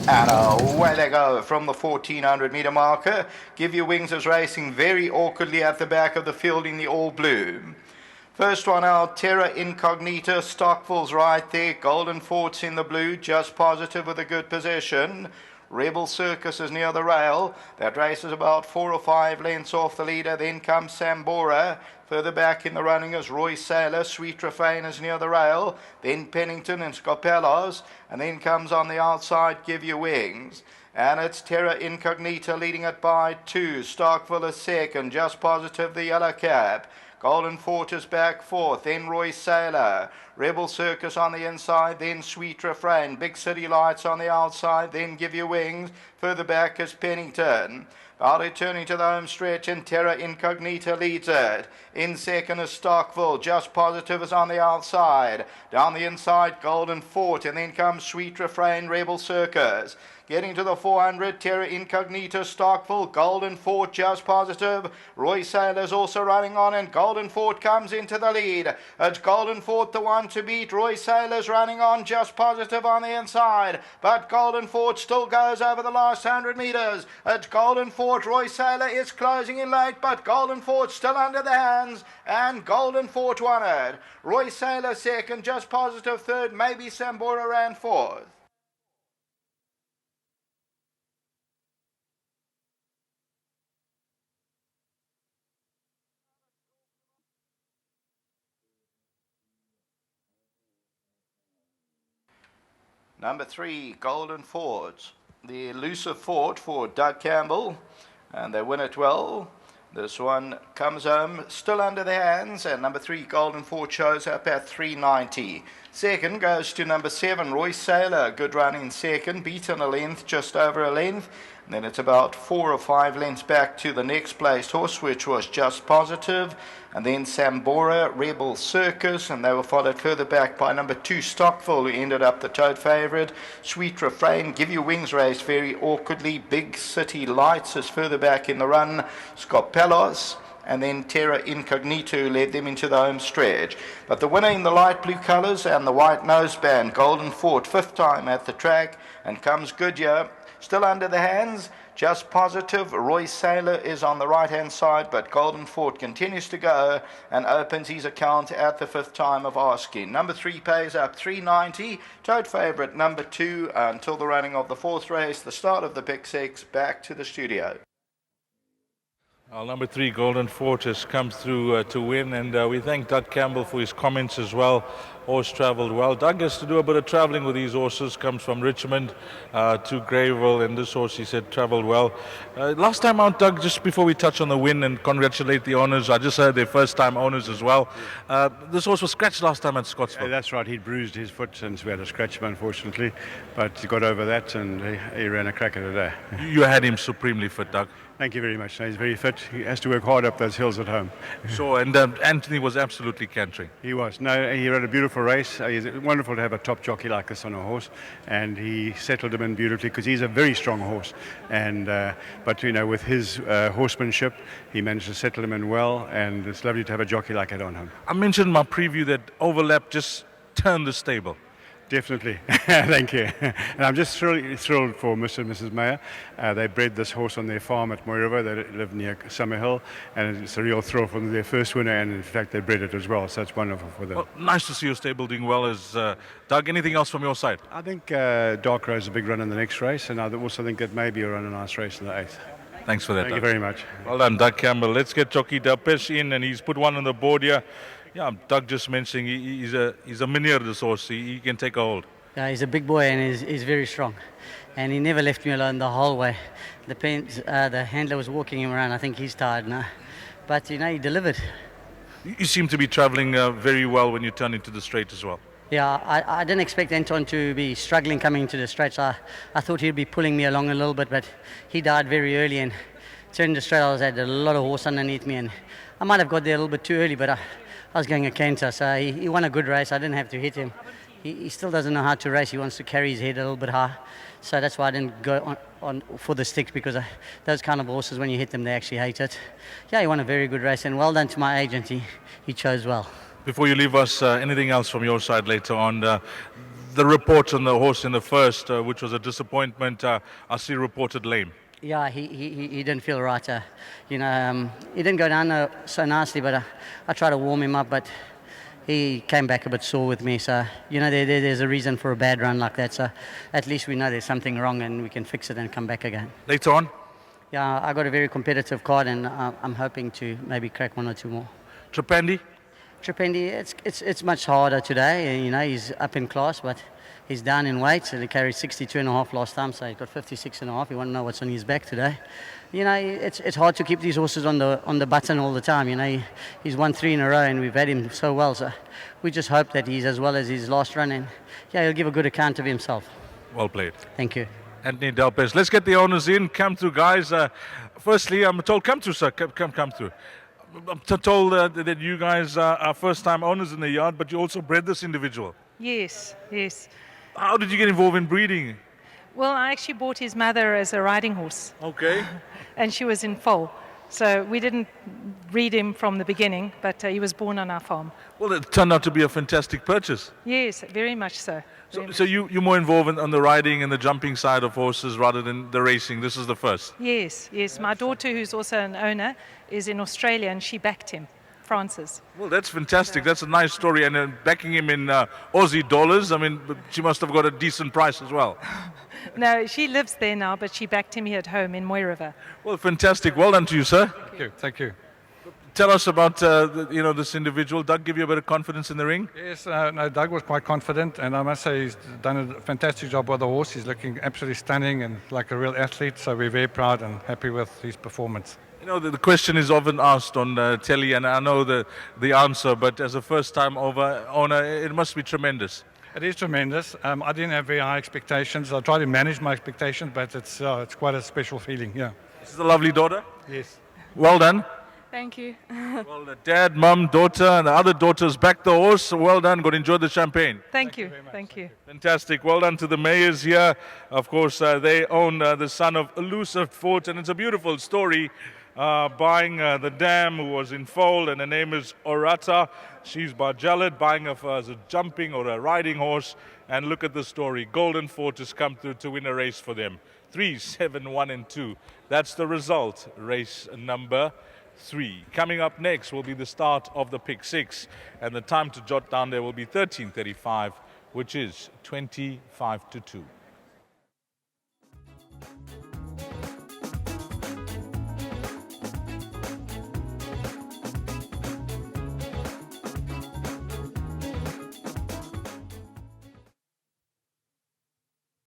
And away they go from the 1400 meter marker. Give Your Wings is racing very awkwardly at the back of the field in the all blue. First one out, Terra Incognita, Stockville's right there. Golden Fort's in the blue, just positive with a good position. Rebel Circus is near the rail. That race is about 4 or 5 lengths off the leader. Then comes Sambora. Further back in the running is Roy Sailor. Sweet Refrain is near the rail. Then Pennington and Scopelos. And then comes on the outside Give Your Wings. And it's Terra Incognita leading it by 2. Stockville is second. Just positive the yellow cap. Golden Fort is back fourth, then Roy Sailor. Rebel Circus on the inside, then Sweet Refrain. Big City Lights on the outside, then Give Your Wings. Further back is Pennington. Now returning to the home stretch, and Terra Incognita leads it. In second is Stockville. Just positive is on the outside. Down the inside, Golden Fort, and then comes Sweet Refrain, Rebel Circus. Getting to the 400, Terra Incognita, Stockville, Golden Fort just positive. Roy Sailor's also running on, and Golden Fort comes into the lead. It's Golden Fort the one to beat. Roy Sailor's running on, just positive on the inside. But Golden Fort still goes over the last 100 metres. It's Golden Fort. Roy Sailor is closing in late, but Golden Fort still under the hands, and Golden Fort won it. Roy Sailor second, just positive third, maybe Sambora ran fourth. Number 3, Golden Fort. The elusive Fort for Doug Campbell, and they win it well. This one comes home still under the hands, and number 3, Golden Fort, shows up at 390. Second goes to number 7, Roy Sailor. Good run in second, beaten a length, just over a length. And then it's about 4 or 5 lengths back to the next placed horse, which was just positive. And then Sambora, Rebel Circus, and they were followed further back by number 2, Stockville, who ended up the tote favourite. Sweet Refrain, Give Your Wings race very awkwardly. Big City Lights is further back in the run. Scopelos, and then Terra Incognito led them into the home stretch. But the winner in the light blue colours and the white noseband, Golden Fort, 5th time at the track, and comes Goodyear, still under the hands, just positive. Roy Sailor is on the right-hand side, but Golden Fort continues to go and opens his account at the 5th time of asking. Number 3 pays up 390. Tote favourite number 2 until the running of the 4th race, the start of the Pick 6. Back to the studio. Number 3, Golden Fort, has come through to win, and we thank Doug Campbell for his comments as well. Horse travelled well. Doug has to do a bit of travelling with these horses, comes from Richmond to Greyville, and this horse, he said, travelled well. Last time out, Doug, just before we touch on the win and congratulate the owners, I just heard their first-time owners as well. This horse was scratched last time at Scottsville. That's right, he'd bruised his foot since we had to scratch him, unfortunately, but he got over that and he ran a cracker today. You had him supremely fit, Doug. Thank you very much. He's very fit. He has to work hard up those hills at home. Sure, and Anthony was absolutely cantering. He was. No, he ran a beautiful race. It's wonderful to have a top jockey like this on a horse, and he settled him in beautifully because he's a very strong horse. And but you know, with his horsemanship, he managed to settle him in well, and it's lovely to have a jockey like that on him. I mentioned in my preview that overlap just turned the stable. Definitely. Thank you. And I'm just thrilled for Mr. and Mrs. Mayer. They bred this horse on their farm at Moiriva. They live near Summerhill, and it's a real thrill for them. Their first winner, and in fact they bred it as well, so it's wonderful for them. Well, nice to see your stable doing well. Doug, anything else from your side? I think Dark Rose a big run in the next race, and I also think it may be a run a nice race in the 8th. Thanks for that, Thank Doug. you very much. Well done, Doug Campbell. Let's get Jockey Dapesh in, and he's put one on the board here. Yeah, Doug just mentioning he's a minier, this horse. He can take a hold. Yeah, he's a big boy and he's very strong. And he never left me alone the whole way. The handler was walking him around. I think he's tired now. But, you know, he delivered. You seem to be travelling very well when you turn into the straight as well. Yeah, I didn't expect Anton to be struggling coming into the straight. So I thought he'd be pulling me along a little bit, but he died very early and turned the straight. I had a lot of horse underneath me, and I might have got there a little bit too early, but I was going a canter, so he won a good race. I didn't have to hit him. He still doesn't know how to race. He wants to carry his head a little bit high. So that's why I didn't go on for the sticks, because those kind of horses, when you hit them, they actually hate it. Yeah, he won a very good race, and well done to my agent. He chose well. Before you leave us, anything else from your side later on? the reports on the horse in the first, which was a disappointment, I see reported lame. Yeah, he didn't feel right. He didn't go down so nicely, but I tried to warm him up, but he came back a bit sore with me. So, there's a reason for a bad run like that. So at least we know there's something wrong and we can fix it and come back again. Later on, Yeah, I got a very competitive card and I'm hoping to maybe crack one or two more. Trapandi, Trapandi, it's much harder today. He's up in class, but he's down in weight. So he carried 62.5 last time, so he's got 56.5. You want to know what's on his back today? It's hard to keep these horses on the button all the time. He's won 3 in a row, and we've had him so well. So we just hope that he's as well as his last run, and he'll give a good account of himself. well played. Thank you. Anthony Delpes. Let's get the owners in. Come through, guys. Firstly, I'm told, come through, sir. Come through. I'm told that you guys are first-time owners in the yard, but you also bred this individual. Yes. How did you get involved in breeding? Well, I actually bought his mother as a riding horse, Okay. and she was in foal. So we didn't breed him from the beginning, but he was born on our farm. Well, it turned out to be a fantastic purchase. Yes, very much so. So you're more involved on the riding and the jumping side of horses rather than the racing. This is the first. Yes. My daughter, who's also an owner, is in Australia, and she backed him, Francis. Well, that's fantastic. That's a nice story. And backing him in Aussie dollars, I mean, she must have got a decent price as well. No, she lives there now, but she backed him here at home in Moy River. Well, fantastic. Well done to you, sir. Thank you. Tell us about this individual. Doug, give you a bit of confidence in the ring. Yes, no, Doug was quite confident, and I must say he's done a fantastic job with the horse. He's looking absolutely stunning and like a real athlete, so we're very proud and happy with his performance. The question is often asked on telly, and I know the answer, but as a first-time owner, it must be tremendous. It is tremendous. I didn't have very high expectations. I tried to manage my expectations, but it's quite a special feeling, yeah. This is a lovely daughter. Yes. Well done. Thank you. Well, the dad, mum, daughter, and the other daughters backed the horse. Well done. Go enjoy the champagne. Thank you. Fantastic. Well done to the mayors here. Of course, they own the son of Elusive Fort, and it's a beautiful story. Buying the dam who was in foal, and her name is Orata. She's by Jalad, buying her as a jumping or a riding horse. And look at the story. Golden Fort has come through to win a race for them. 3, 7, 1, and 2. That's the result. Race number 3. Coming up next will be the start of the pick 6. And the time to jot down there will be 13:35, which is 25 to 2.